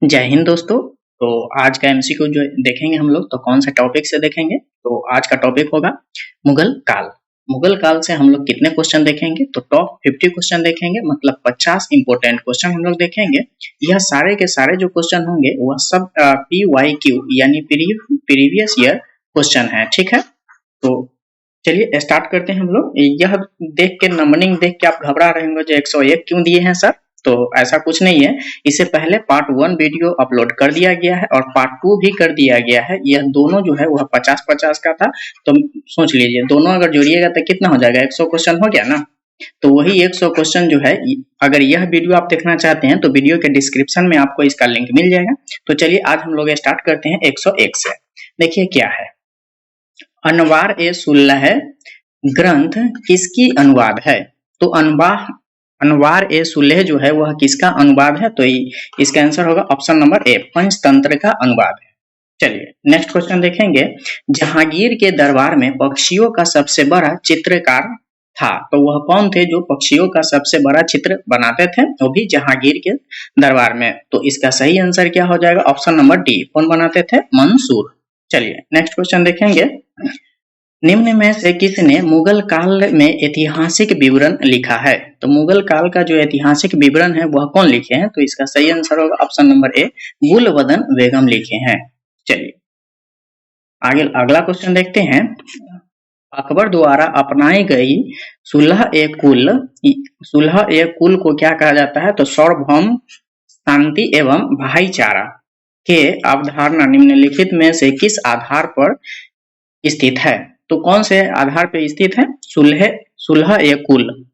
जय हिंद दोस्तों। तो आज का एमसीक्यू जो देखेंगे हम लोग, तो कौन सा टॉपिक से देखेंगे? तो आज का टॉपिक होगा मुगल काल। मुगल काल से हम लोग कितने क्वेश्चन देखेंगे? तो टॉप 50 क्वेश्चन देखेंगे, मतलब 50 इंपॉर्टेंट क्वेश्चन हम लोग देखेंगे। यह सारे के सारे जो क्वेश्चन होंगे वह सब PYQ यानी प्रीवियस ईयर क्वेश्चन है। ठीक है, तो चलिए स्टार्ट करते हैं हम लोग। यह देख के नंबरिंग देख के आप घबरा रहे होंगे, जो 101 क्यों दिए हैं सर? तो ऐसा कुछ नहीं है। इससे पहले पार्ट 1 वीडियो अपलोड कर दिया गया है और पार्ट 2 भी कर दिया गया है। यह दोनों जो है वह 50-50 का था। तो सोच लीजिए, दोनों अगर जोड़िएगा तो कितना हो जाएगा? 100 क्वेश्चन हो गया ना। तो वही 100 क्वेश्चन जो है, अगर यह वीडियो आप देखना चाहते हैं तो वीडियो के डिस्क्रिप्शन में आपको इसका लिंक मिल जाएगा। तो चलिए आज हम लोग स्टार्ट करते हैं 101 से। देखिए क्या है, अनवार-ए-सुलह ग्रंथ किसकी अनुवाद है? तो अनवार-ए-सुलह जो है वह किसका अनुवाद है? तो इसका आंसर होगा ऑप्शन नंबर ए, पंचतंत्र का अनुवाद है। चलिए नेक्स्ट क्वेश्चन देखेंगे। जहांगीर के दरबार में पक्षियों का सबसे बड़ा चित्रकार था, तो वह कौन थे जो पक्षियों का सबसे बड़ा चित्र बनाते थे? वो भी जहांगीर के दरबार में। तो इसका सही आंसर क्या हो जाएगा? Option number D. कौन बनाते थे? मंसूर। चलिए नेक्स्ट क्वेश्चन देखेंगे। निम्न में से किसने मुगल काल में ऐतिहासिक विवरण लिखा है? तो मुगल काल का जो ऐतिहासिक विवरण है वह कौन लिखे हैं? तो इसका सही आंसर होगा ऑप्शन नंबर ए, गुलबदन बेगम लिखे हैं। चलिए आगे अगला क्वेश्चन देखते हैं। अकबर द्वारा अपनाई गई सुलह-ए-कुल को क्या कहा जाता है? तो सार्वभौम शांति एवं भाईचारा के अवधारणा निम्नलिखित में से किस आधार पर स्थित है? तो कौन से आधार पर स्थित है? सुलह-ए-कुल।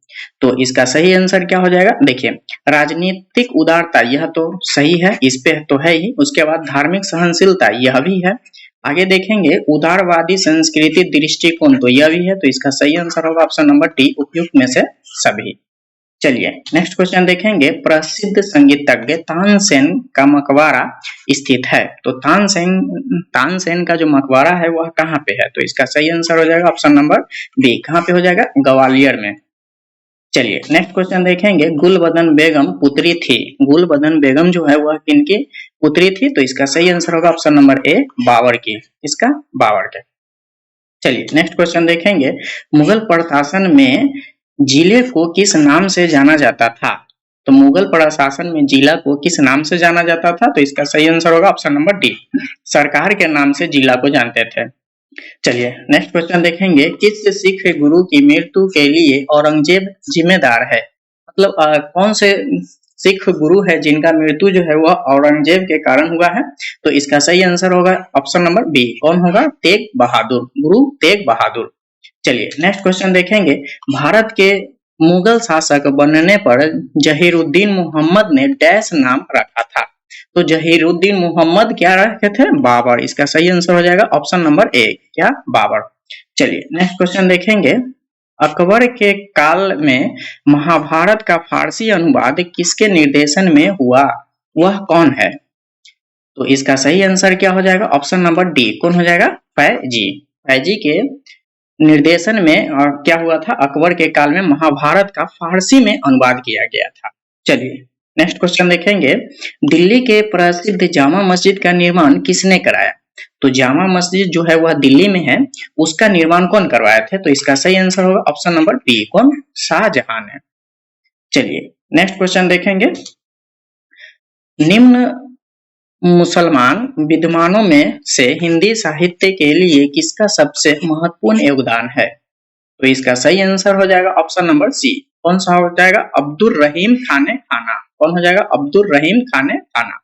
तो इसका सही आंसर क्या हो जाएगा? देखिए, राजनीतिक उदारता यह तो सही है, इस पे तो है ही। उसके बाद धार्मिक सहनशीलता यह भी है। आगे देखेंगे उदारवादी संस्कृति दृष्टिकोण, तो यह भी है। तो इसका सही आंसर होगा ऑप्शन नंबर डी, उपयुक्त में से सभी। चलिए नेक्स्ट क्वेश्चन देखेंगे। प्रसिद्ध संगीतज्ञ तानसेन का मकबरा स्थित है, तो तानसेन का जो मकबरा है वह कहाँ पे है? तो इसका सही आंसर हो जाएगा ऑप्शन नंबर बी। कहाँ पे हो जाएगा? ग्वालियर में। चलिए नेक्स्ट क्वेश्चन देखेंगे। गुलबदन बेगम पुत्री थी, गुलबदन बेगम जो है वह किनकी पुत्री थी? तो इसका सही आंसर होगा ऑप्शन नंबर ए, बाबर की। इसका बाबर के। चलिए नेक्स्ट क्वेश्चन देखेंगे। मुगल प्रशासन में जिले को किस नाम से जाना जाता था? तो मुगल प्रशासन में जिला को किस नाम से जाना जाता था? तो इसका सही आंसर होगा ऑप्शन नंबर डी, सरकार के नाम से जिला को जानते थे। चलिए नेक्स्ट क्वेश्चन देखेंगे। किस सिख गुरु की मृत्यु के लिए औरंगजेब जिम्मेदार है? मतलब कौन से सिख गुरु है जिनका मृत्यु जो है वह औरंगजेब के कारण हुआ है? तो इसका सही आंसर होगा ऑप्शन नंबर बी। कौन होगा? तेग बहादुर, गुरु तेग बहादुर। चलिए नेक्स्ट क्वेश्चन देखेंगे। भारत के मुगल शासक बनने पर जहीरुद्दीन मोहम्मद ने डैश नाम रखा था? तो जहीरुद्दीन मोहम्मद क्या रखे थे? बाबर। इसका सही आंसर हो जाएगा ऑप्शन नंबर ए, क्या? बाबर। चलिए नेक्स्ट क्वेश्चन देखेंगे। अकबर के काल में महाभारत का फारसी अनुवाद किसके निर्देशन में हुआ? वह कौन है? तो इसका सही आंसर क्या हो जाएगा? Option number D. कौन हो जाएगा? फैजी। फैजी के निर्देशन में क्या हुआ था? अकबर के काल में महाभारत का फारसी में अनुवाद किया गया था। चलिए नेक्स्ट क्वेश्चन देखेंगे। दिल्ली के प्रसिद्ध जामा मस्जिद का निर्माण किसने कराया? तो जामा मस्जिद जो है वह दिल्ली में है, उसका निर्माण कौन करवाए थे? तो इसका सही आंसर होगा ऑप्शन नंबर बी। कौन? शाहजहां ने। चलिए नेक्स्ट क्वेश्चन देखेंगे। निम्न मुसलमान विद्वानों में से हिंदी साहित्य के लिए किसका सबसे महत्वपूर्ण योगदान है? तो इसका सही आंसर हो जाएगा ऑप्शन नंबर सी। कौन सा हो जाएगा? अब्दुल रहीम खाने खाना। कौन हो जाएगा? अब्दुल रहीम खाने खाना।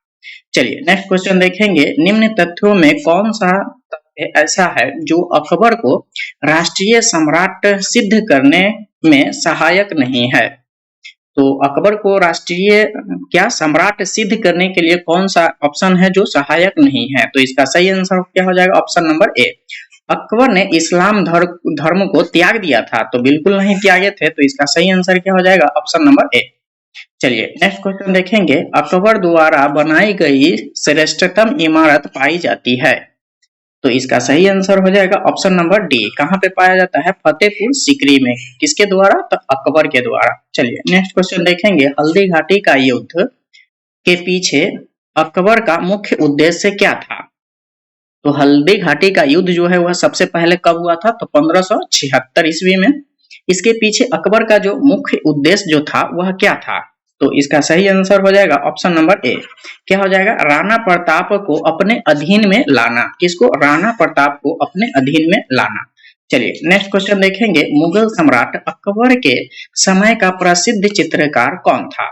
चलिए नेक्स्ट क्वेश्चन देखेंगे। निम्न तथ्यों में कौन सा तथ्य ऐसा है जो अकबर को राष्ट्रीय सम्राट सिद्ध करने में सहायक नहीं है? तो अकबर को राष्ट्रीय क्या सम्राट सिद्ध करने के लिए कौन सा ऑप्शन है जो सहायक नहीं है? तो इसका सही आंसर क्या हो जाएगा? Option number A. अकबर ने इस्लाम धर्म को त्याग दिया था, तो बिल्कुल नहीं त्यागे थे। तो इसका सही आंसर क्या हो जाएगा? Option number A. चलिए नेक्स्ट क्वेश्चन देखेंगे। अकबर द्वारा बनाई गई श्रेष्ठतम इमारत पाई जाती है, तो इसका सही आंसर हो जाएगा ऑप्शन नंबर डी। कहाँ पे पाया जाता है? फतेहपुर सीकरी में। किसके द्वारा? तो अकबर के द्वारा। चलिए नेक्स्ट क्वेश्चन देखेंगे। हल्दी घाटी का युद्ध के पीछे अकबर का मुख्य उद्देश्य क्या था? तो हल्दी घाटी का युद्ध जो है वह सबसे पहले कब हुआ था? तो 1576 ईस्वी में। इसके पीछे अकबर का जो मुख्य उद्देश्य जो था वह क्या था? तो इसका सही आंसर हो जाएगा ऑप्शन नंबर ए। क्या हो जाएगा? राणा प्रताप को अपने अधीन में लाना। किसको? राणा प्रताप को अपने अधीन में लाना। चलिए नेक्स्ट क्वेश्चन देखेंगे। मुगल सम्राट अकबर के समय का प्रसिद्ध चित्रकार कौन था?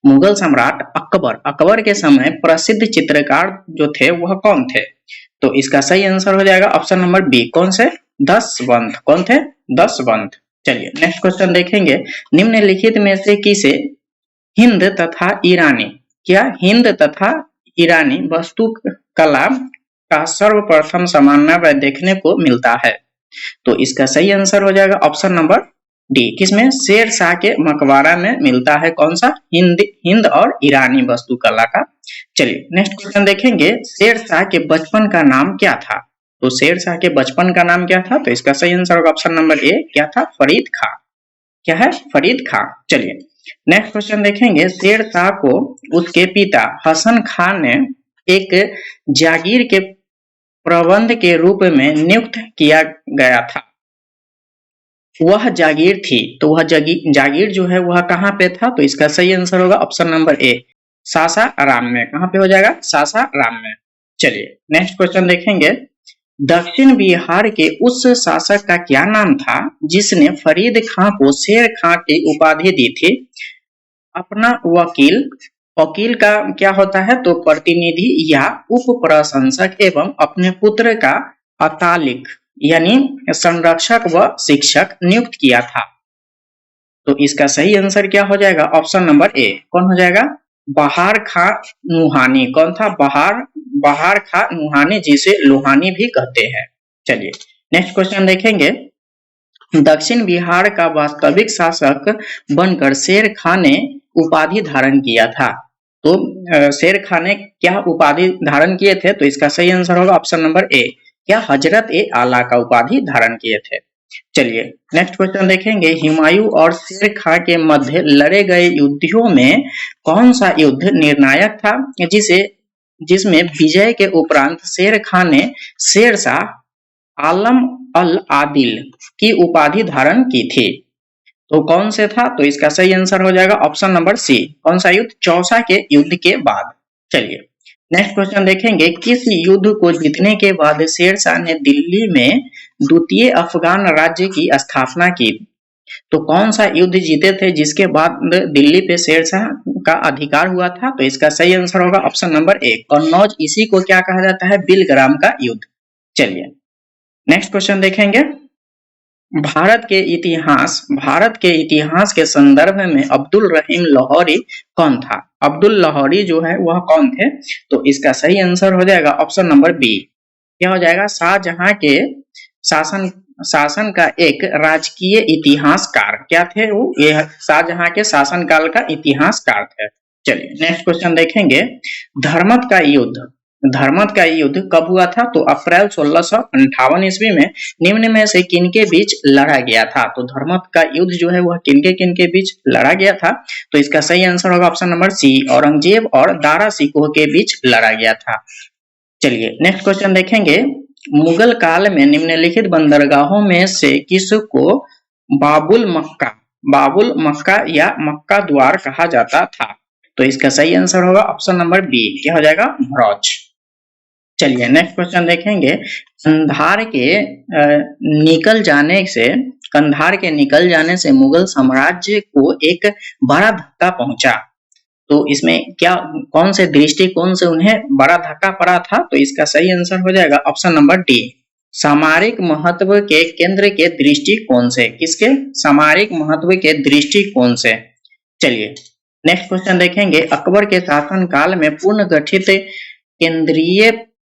मुगल सम्राट अकबर के समय प्रसिद्ध चित्रकार जो थे वह कौन थे? तो इसका सही आंसर हो जाएगा ऑप्शन नंबर बी। कौन से? दशवंत। कौन थे? दशवंत। चलिए नेक्स्ट क्वेश्चन देखेंगे। निम्नलिखित में से किसे हिंद तथा ईरानी, क्या हिंद तथा ईरानी वास्तु कला का सर्वप्रथम समन्वय देखने को मिलता है? तो इसका सही आंसर हो जाएगा ऑप्शन नंबर डी। किसमें? शेर शाह के मकबरा में मिलता है। कौन सा? हिंद और ईरानी वास्तुकला का। चलिए नेक्स्ट क्वेश्चन देखेंगे। शेर शाह के बचपन का नाम क्या था? तो शेर शाह के बचपन का नाम क्या था? तो इसका सही आंसर होगा ऑप्शन नंबर ए। क्या था? फरीद खां। क्या है? फरीद खां। चलिए नेक्स्ट क्वेश्चन देखेंगे। शेर शाह को उसके पिता हसन खान ने एक जागीर के प्रबंध के रूप में नियुक्त किया गया था। वह जागीर थी, तो वह जागीर जो है वह कहाँ पे था? तो इसका सही आंसर होगा ऑप्शन नंबर ए, सासाराम में। कहाँ पे हो जाएगा? सासाराम में। चलिए नेक्स्ट क्वेश्चन देखेंगे। दक्षिण बिहार के उस शासक का क्या नाम था जिसने फरीद खां को शेर खां की उपाधि दी थी? अपना वकील, वकील का क्या होता है? तो प्रतिनिधि या उप प्रशंसक एवं अपने पुत्र का अतालिक यानी संरक्षक व शिक्षक नियुक्त किया था। तो इसका सही आंसर क्या हो जाएगा? Option number A. कौन हो जाएगा? बहार खां नुहानी। कौन था? बहार खां नुहानी, जिसे लोहानी भी कहते हैं। चलिए नेक्स्ट क्वेश्चन देखेंगे। दक्षिण बिहार का वास्तविक शासक बनकर शेर खां ने उपाधि धारण किया था। तो शेर खां ने क्या उपाधि धारण किए थे? तो इसका सही आंसर होगा ऑप्शन नंबर ए। क्या? हजरत ए आला का उपाधि धारण किए थे। चलिए नेक्स्ट क्वेश्चन देखेंगे। हुमायूं और शेर खां के मध्य लड़े गए युद्धों में कौन सा युद्ध निर्णायक था जिसमें विजय के उपरांत शेर खां ने शेर शाह आलम अल आदिल की उपाधि धारण की थी? तो कौन से था? तो इसका सही आंसर हो जाएगा ऑप्शन नंबर सी। कौन सा युद्ध? चौसा के युद्ध के बाद। चलिए नेक्स्ट क्वेश्चन देखेंगे। किस युद्ध को जीतने के बाद शेर शाह ने दिल्ली में द्वितीय अफगान राज्य की स्थापना की? तो कौन सा युद्ध जीते थे जिसके बाद दिल्ली पे शेर शाह का अधिकार हुआ था? तो इसका सही आंसर होगा ऑप्शन नंबर ए, कन्नौज। इसी को क्या कहा जाता है? बिलग्राम का युद्ध। चलिए नेक्स्ट क्वेश्चन देखेंगे। भारत के इतिहास के संदर्भ में अब्दुल रहीम लाहौरी कौन था? अब्दुल लाहौरी जो है वह कौन थे? तो इसका सही आंसर हो जाएगा ऑप्शन नंबर बी। क्या हो जाएगा? शाहजहां के शासन का एक राजकीय इतिहासकार। क्या थे वो? ये शाहजहां के शासनकाल का इतिहासकार थे। चलिए नेक्स्ट क्वेश्चन देखेंगे। धर्मत का युद्ध कब हुआ था? तो अप्रैल 1658 ईस्वी में। निम्न में से किनके बीच लड़ा गया था? तो धर्मत का युद्ध जो है वह किनके बीच लड़ा गया था? तो इसका सही आंसर होगा ऑप्शन नंबर सी, औरंगजेब और दारा शिकोह के बीच लड़ा गया था। चलिए नेक्स्ट क्वेश्चन देखेंगे। मुगल काल में निम्नलिखित बंदरगाहों में से किसको बाबुल मक्का या मक्का द्वार कहा जाता था? तो इसका सही आंसर होगा ऑप्शन नंबर बी। क्या हो जाएगा? भरौच। चलिए नेक्स्ट क्वेश्चन देखेंगे। कंधार के निकल जाने से मुगल साम्राज्य को एक बड़ा धक्का पहुंचा। तो इसमें क्या, कौन से दृष्टिकोण से उन्हें बड़ा धक्का पड़ा था? तो इसका सही आंसर हो जाएगा ऑप्शन नंबर डी, सामरिक महत्व के केंद्र के दृष्टिकोण से। किसके? सामरिक महत्व के दृष्टिकोण से। चलिए नेक्स्ट क्वेश्चन देखेंगे। अकबर के शासन काल में पूर्ण गठित केंद्रीय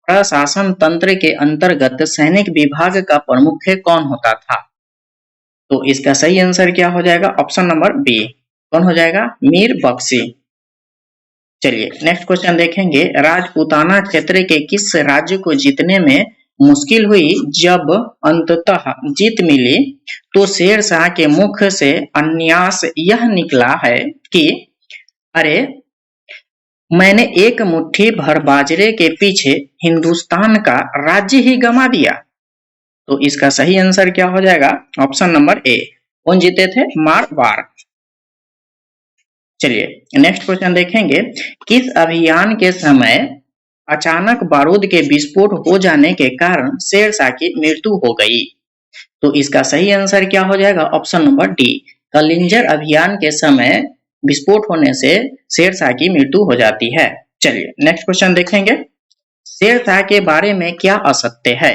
प्रशासन तंत्र के अंतर्गत सैनिक विभाग का प्रमुख कौन होता था? तो इसका सही आंसर क्या हो जाएगा? Option number B. कौन हो जाएगा? मीर बख्शी। चलिए नेक्स्ट क्वेश्चन देखेंगे। राजपूताना क्षेत्र के किस राज्य को जीतने में मुश्किल हुई जब अंततः जीत मिली? तो शेर शाह के मुख से अन्यास यह निकला है कि अरे मैंने एक मुट्ठी भर बाजरे के पीछे हिंदुस्तान का राज्य ही गंवा दिया। तो इसका सही आंसर क्या हो जाएगा? Option number A. कौन जीते थे? मारवाड़। चलिए नेक्स्ट क्वेश्चन देखेंगे। किस अभियान के समय अचानक बारूद के विस्फोट हो जाने के कारण शेरशाह की मृत्यु हो गई? तो इसका सही आंसर क्या हो जाएगा? Option number D. कलिंजर अभियान के समय विस्फोट होने से शेरशाह की मृत्यु हो जाती है। चलिए नेक्स्ट क्वेश्चन देखेंगे। शेरशाह के बारे में क्या असत्य है?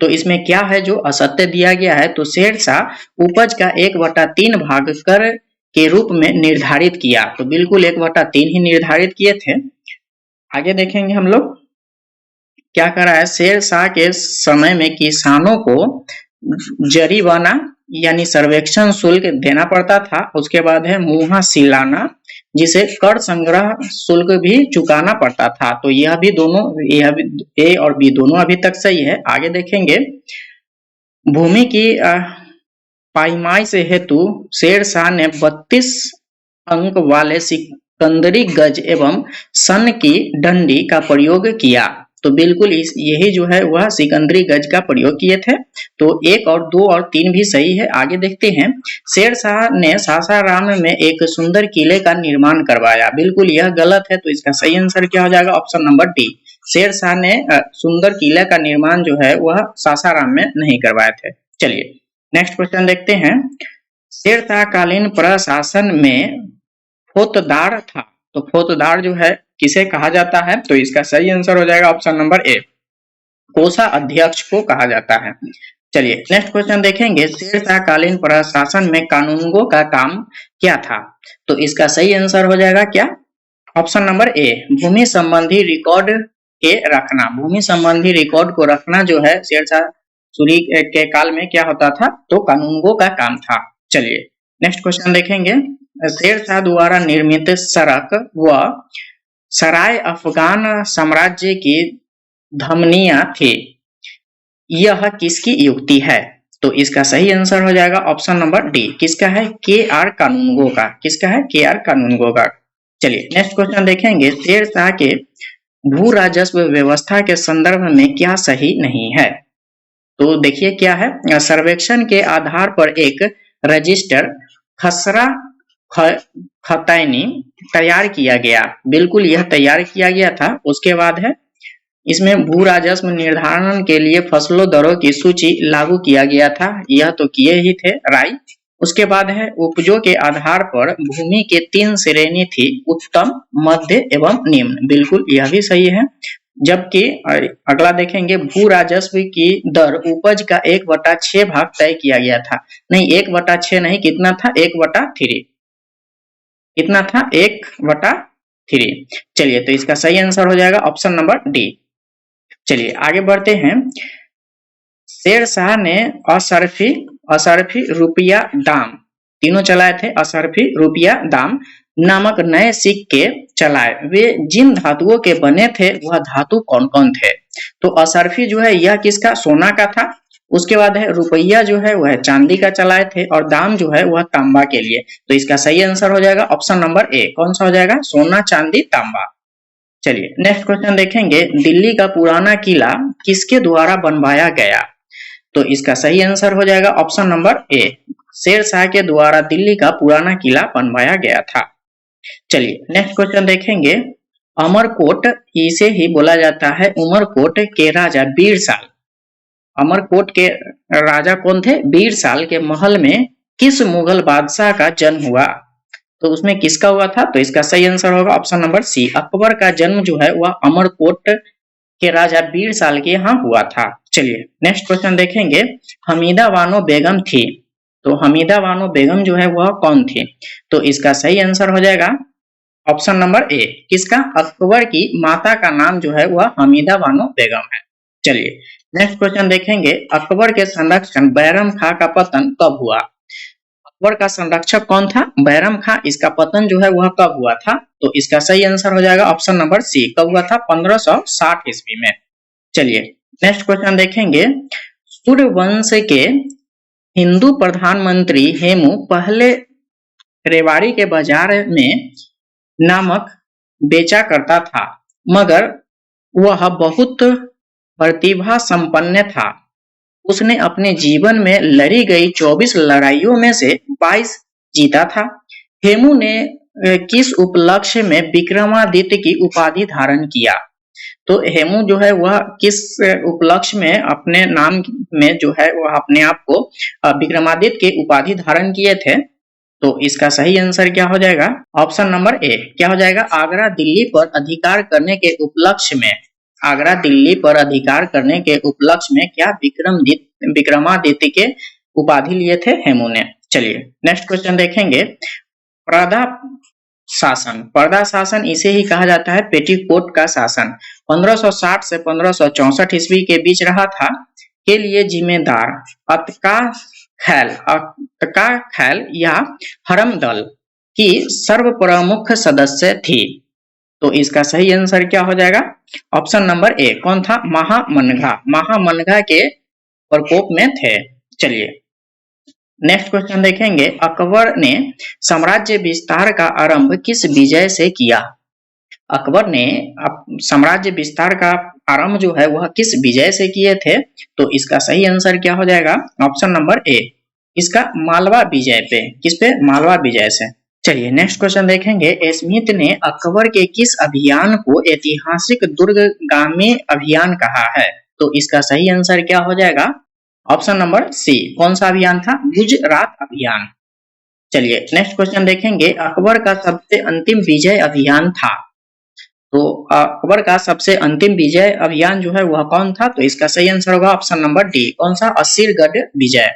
तो इसमें क्या है जो असत्य दिया गया है? तो शेरशाह उपज का 1/3 भाग कर के रूप में निर्धारित किया। तो बिल्कुल 1/3 ही निर्धारित किए थे। आगे देखेंगे हम लोग क्या कर रहा है। शेरशाह के समय में किसानों को जरीवाना यानी सर्वेक्षण शुल्क देना पड़ता था। उसके बाद है मुहासिलाना, जिसे कर संग्रह शुल्क भी चुकाना पड़ता था। तो यह भी दोनों, यह भी ए और बी दोनों अभी तक सही है। आगे देखेंगे भूमि की पाईमाई से हेतु शेरशाह ने 32 अंक वाले सिकंदरी गज एवं सन की डंडी का प्रयोग किया। तो बिल्कुल यही जो है वह सिकंदरी गज का प्रयोग किए थे। तो 1 और 2 और 3 भी सही है। आगे देखते हैं। शेरशाह ने सासाराम में एक सुंदर किले का निर्माण करवाया। बिल्कुल यह गलत है। तो इसका सही आंसर क्या हो जाएगा? Option number D. शेरशाह ने सुंदर किले का निर्माण जो है वह सासाराम में नहीं करवाए थे। चलिए नेक्स्ट क्वेश्चन देखते हैं। शेरशाह कालीन प्रशासन में फौजदार था। तो फौजदार जो है किसे कहा जाता है? तो इसका सही आंसर हो जाएगा ऑप्शन नंबर ए। कोषाध्यक्ष को कहा जाता है। चलिए नेक्स्ट क्वेश्चन देखेंगे। शेरशाह कालीन प्रशासन में कानूनगो का काम क्या था? तो इसका सही आंसर हो जाएगा क्या? Option number A. भूमि संबंधी रिकॉर्ड के रखना। भूमि संबंधी रिकॉर्ड को रखना जो है शेरशाह सूरी के काल में क्या होता था? तो कानूनगो का काम था। चलिए नेक्स्ट क्वेश्चन देखेंगे। शेरशाह द्वारा निर्मित सड़क व सराय अफगान साम्राज्य की धमनियां थी। यह किसकी युक्ति है? तो इसका सही आंसर हो जाएगा ऑप्शन नंबर डी। किसका है? के.आर. कानूनगो का। किसका है? के.आर. कानूनगो का। चलिए नेक्स्ट क्वेश्चन देखेंगे। शेरशाह के भू राजस्व व्यवस्था के संदर्भ में क्या सही नहीं है? तो देखिए क्या है। सर्वेक्षण के आधार पर एक रजिस्टर खसरा खतैनी तैयार किया गया। बिल्कुल यह तैयार किया गया था। उसके बाद है इसमें भू राजस्व निर्धारण के लिए फसलों दरों की सूची लागू किया गया था। यह तो किए ही थे, राइट। उसके बाद है उपजों के आधार पर भूमि के 3 श्रेणी थी, उत्तम, मध्य एवं निम्न। बिल्कुल यह भी सही है। जबकि अगला देखेंगे भू राजस्व की दर उपज का 1/6 भाग तय किया गया था। नहीं 1/6 नहीं, कितना था? 1/3। कितना था? 1/3। चलिए तो इसका सही आंसर हो जाएगा ऑप्शन नंबर डी। चलिए आगे बढ़ते हैं। शेरशाह ने असरफी रुपया दाम, तीनों चलाए थे। असरफी रुपया दाम नामक नए सिक्के चलाए। वे जिन धातुओं के बने थे वह धातु कौन कौन थे? तो असरफी जो है यह किसका? सोना का था। उसके बाद है रुपया जो है वह चांदी का चलाए थे और दाम जो है वह तांबा के लिए। तो इसका सही आंसर हो जाएगा ऑप्शन नंबर ए। कौन सा हो जाएगा? सोना, चांदी, तांबा। चलिए नेक्स्ट क्वेश्चन देखेंगे। दिल्ली का पुराना किला किसके द्वारा बनवाया गया? तो इसका सही आंसर हो जाएगा ऑप्शन नंबर ए। शेरशाह के द्वारा दिल्ली का पुराना किला बनवाया गया था। चलिए नेक्स्ट क्वेश्चन देखेंगे। अमरकोट इसे ही बोला जाता है उमरकोट के राजा बीरसाल। अमरकोट के राजा कौन थे? बीरसाल के महल में किस मुगल बादशाह का जन्म हुआ? तो उसमें किसका हुआ था? तो इसका सही आंसर होगा ऑप्शन नंबर सी। अकबर का जन्म जो है वह अमरकोट के राजा बीरसाल के यहाँ हुआ था। चलिए नेक्स्ट क्वेश्चन देखेंगे। हमीदा बानो बेगम थी। तो हमीदा बानो बेगम जो है वह कौन थी? तो इसका सही आंसर हो जाएगा ऑप्शन नंबर ए। किसका? अकबर की माता का नाम जो है वह हमीदा बानो बेगम है। चलिए नेक्स्ट क्वेश्चन देखेंगे। अकबर के संरक्षण बैरम खां का पतन कब हुआ? अकबर का संरक्षक कौन था? बैरम खां। इसका पतन जो है वह कब हुआ था? तो इसका सही आंसर हो जाएगा ऑप्शन नंबर सी। कब हुआ था? 1560 ईस्वी में। चलिए नेक्स्ट क्वेश्चन देखेंगे। सूर्यवंश के हिंदू प्रधानमंत्री हेमू पहले रेवाड़ी के बाजार में नामक बेचा करता था, मगर वह बहुत प्रतिभा संपन्न था। उसने अपने जीवन में लड़ी गई 24 लड़ाइयों में से 22 जीता था। हेमू ने किस उपलक्ष्य में विक्रमादित्य की उपाधि धारण किया? तो हेमू जो है वह किस उपलक्ष्य में अपने नाम में जो है वह अपने आप को विक्रमादित्य के उपाधि धारण किए थे? तो इसका सही आंसर क्या हो जाएगा? ऑप्शन नंबर ए क्या हो जाएगा? आगरा दिल्ली पर अधिकार करने के उपलक्ष्य में, आगरा दिल्ली पर अधिकार करने के उपलक्ष्य में क्या विक्रमादित्य के उपाधि लिए थे हेमू ने। चलिए नेक्स्ट क्वेश्चन देखेंगे। पर्दा शासन, पर्दा शासन इसे ही कहा जाता है पेटीकोट का शासन, 1560 से 1564 ईस्वी के बीच रहा था, के लिए जिम्मेदार अतका खैल या हरमदल की सर्वप्रमुख सदस्य थी। तो इसका सही आंसर क्या हो जाएगा? ऑप्शन नंबर ए कौन था? महामनघा, महामनघा के प्रकोप में थे। चलिए नेक्स्ट क्वेश्चन देखेंगे। अकबर ने साम्राज्य विस्तार का आरंभ किस विजय से किया? अकबर ने साम्राज्य विस्तार का आरंभ जो है वह किस विजय से किए थे? तो इसका सही आंसर क्या हो जाएगा? ऑप्शन नंबर ए, इसका मालवा विजय पे। किस पे? मालवा विजय से। चलिए नेक्स्ट क्वेश्चन देखेंगे। स्मिथ ने अकबर के किस अभियान को ऐतिहासिक दुर्गगामी अभियान कहा है? तो इसका सही आंसर क्या हो जाएगा? ऑप्शन नंबर सी, कौन सा अभियान था? गुजरात अभियान। चलिए नेक्स्ट क्वेश्चन देखेंगे। अकबर का सबसे अंतिम विजय अभियान था, तो अकबर का सबसे अंतिम विजय अभियान जो है वह कौन था? तो इसका सही आंसर होगा ऑप्शन नंबर डी, कौन सा? असीरगढ़ विजय।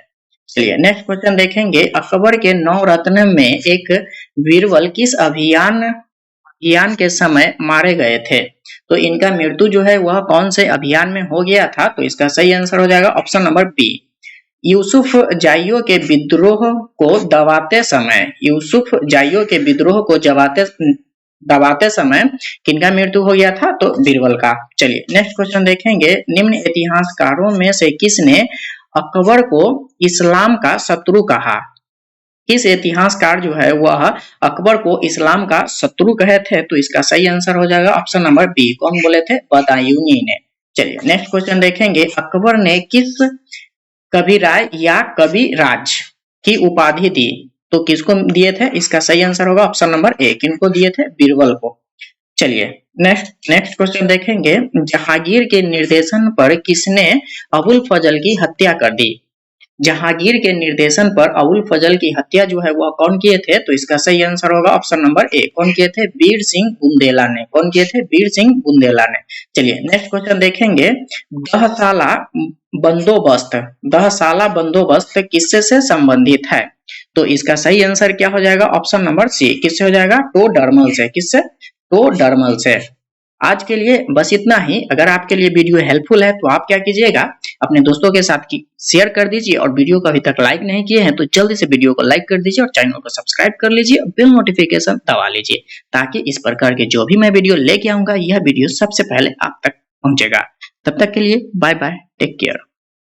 चलिए नेक्स्ट क्वेश्चन देखेंगे। अकबर के 9 रत्न में एक बीरबल किस अभियान के समय मारे गए थे? तो इनका मृत्यु जो है वह कौन से अभियान में हो गया था? तो इसका सही आंसर हो जाएगा ऑप्शन नंबर बी, यूसुफ जाइयों के विद्रोह को दबाते समय, यूसुफ जाइयों के विद्रोह को दबाते समय किनका मृत्यु हो गया था? तो बीरबल का। चलिए नेक्स्ट क्वेश्चन देखेंगे। निम्न इतिहासकारों में से किसने अकबर को इस्लाम का शत्रु कहा? किस इतिहासकार जो है वह अकबर को इस्लाम का शत्रु कहे थे? तो इसका सही आंसर हो जाएगा ऑप्शन नंबर बी, कौन बोले थे? बदायूनी ने। चलिए नेक्स्ट क्वेश्चन देखेंगे। अकबर ने किस कविराय या कविराज की उपाधि दी? तो किसको दिए थे? इसका सही आंसर होगा ऑप्शन नंबर ए, किनको दिए थे? बीरबल को। चलिए नेक्स्ट क्वेश्चन देखेंगे। जहांगीर के निर्देशन पर किसने अबुल फजल की हत्या कर दी? जहांगीर के निर्देशन पर अबुल फजल की हत्या जो है वह कौन किए थे? तो इसका सही आंसर होगा ऑप्शन नंबर ए, कौन किए थे? वीर सिंह बुंदेला ने। कौन किए थे? वीर सिंह बुंदेला ने। चलिए नेक्स्ट क्वेश्चन देखेंगे। दहसाला बंदोबस्त किससे से संबंधित है? तो इसका सही आंसर क्या हो जाएगा? ऑप्शन नंबर सी, किससे हो जाएगा? टोडरमल से। किससे? टोडरमल से। आज के लिए बस इतना ही। अगर आपके लिए वीडियो हेल्पफुल है तो आप क्या कीजिएगा, अपने दोस्तों के साथ शेयर कर दीजिए, और वीडियो को अभी तक लाइक नहीं किए हैं तो जल्दी से वीडियो को लाइक कर दीजिए और चैनल को सब्सक्राइब कर लीजिए और बेल नोटिफिकेशन दबा लीजिए, ताकि इस प्रकार के जो भी मैं वीडियो लेके आऊंगा यह वीडियो सबसे पहले आप तक पहुंचेगा। तब तक के लिए बाय बाय, टेक केयर।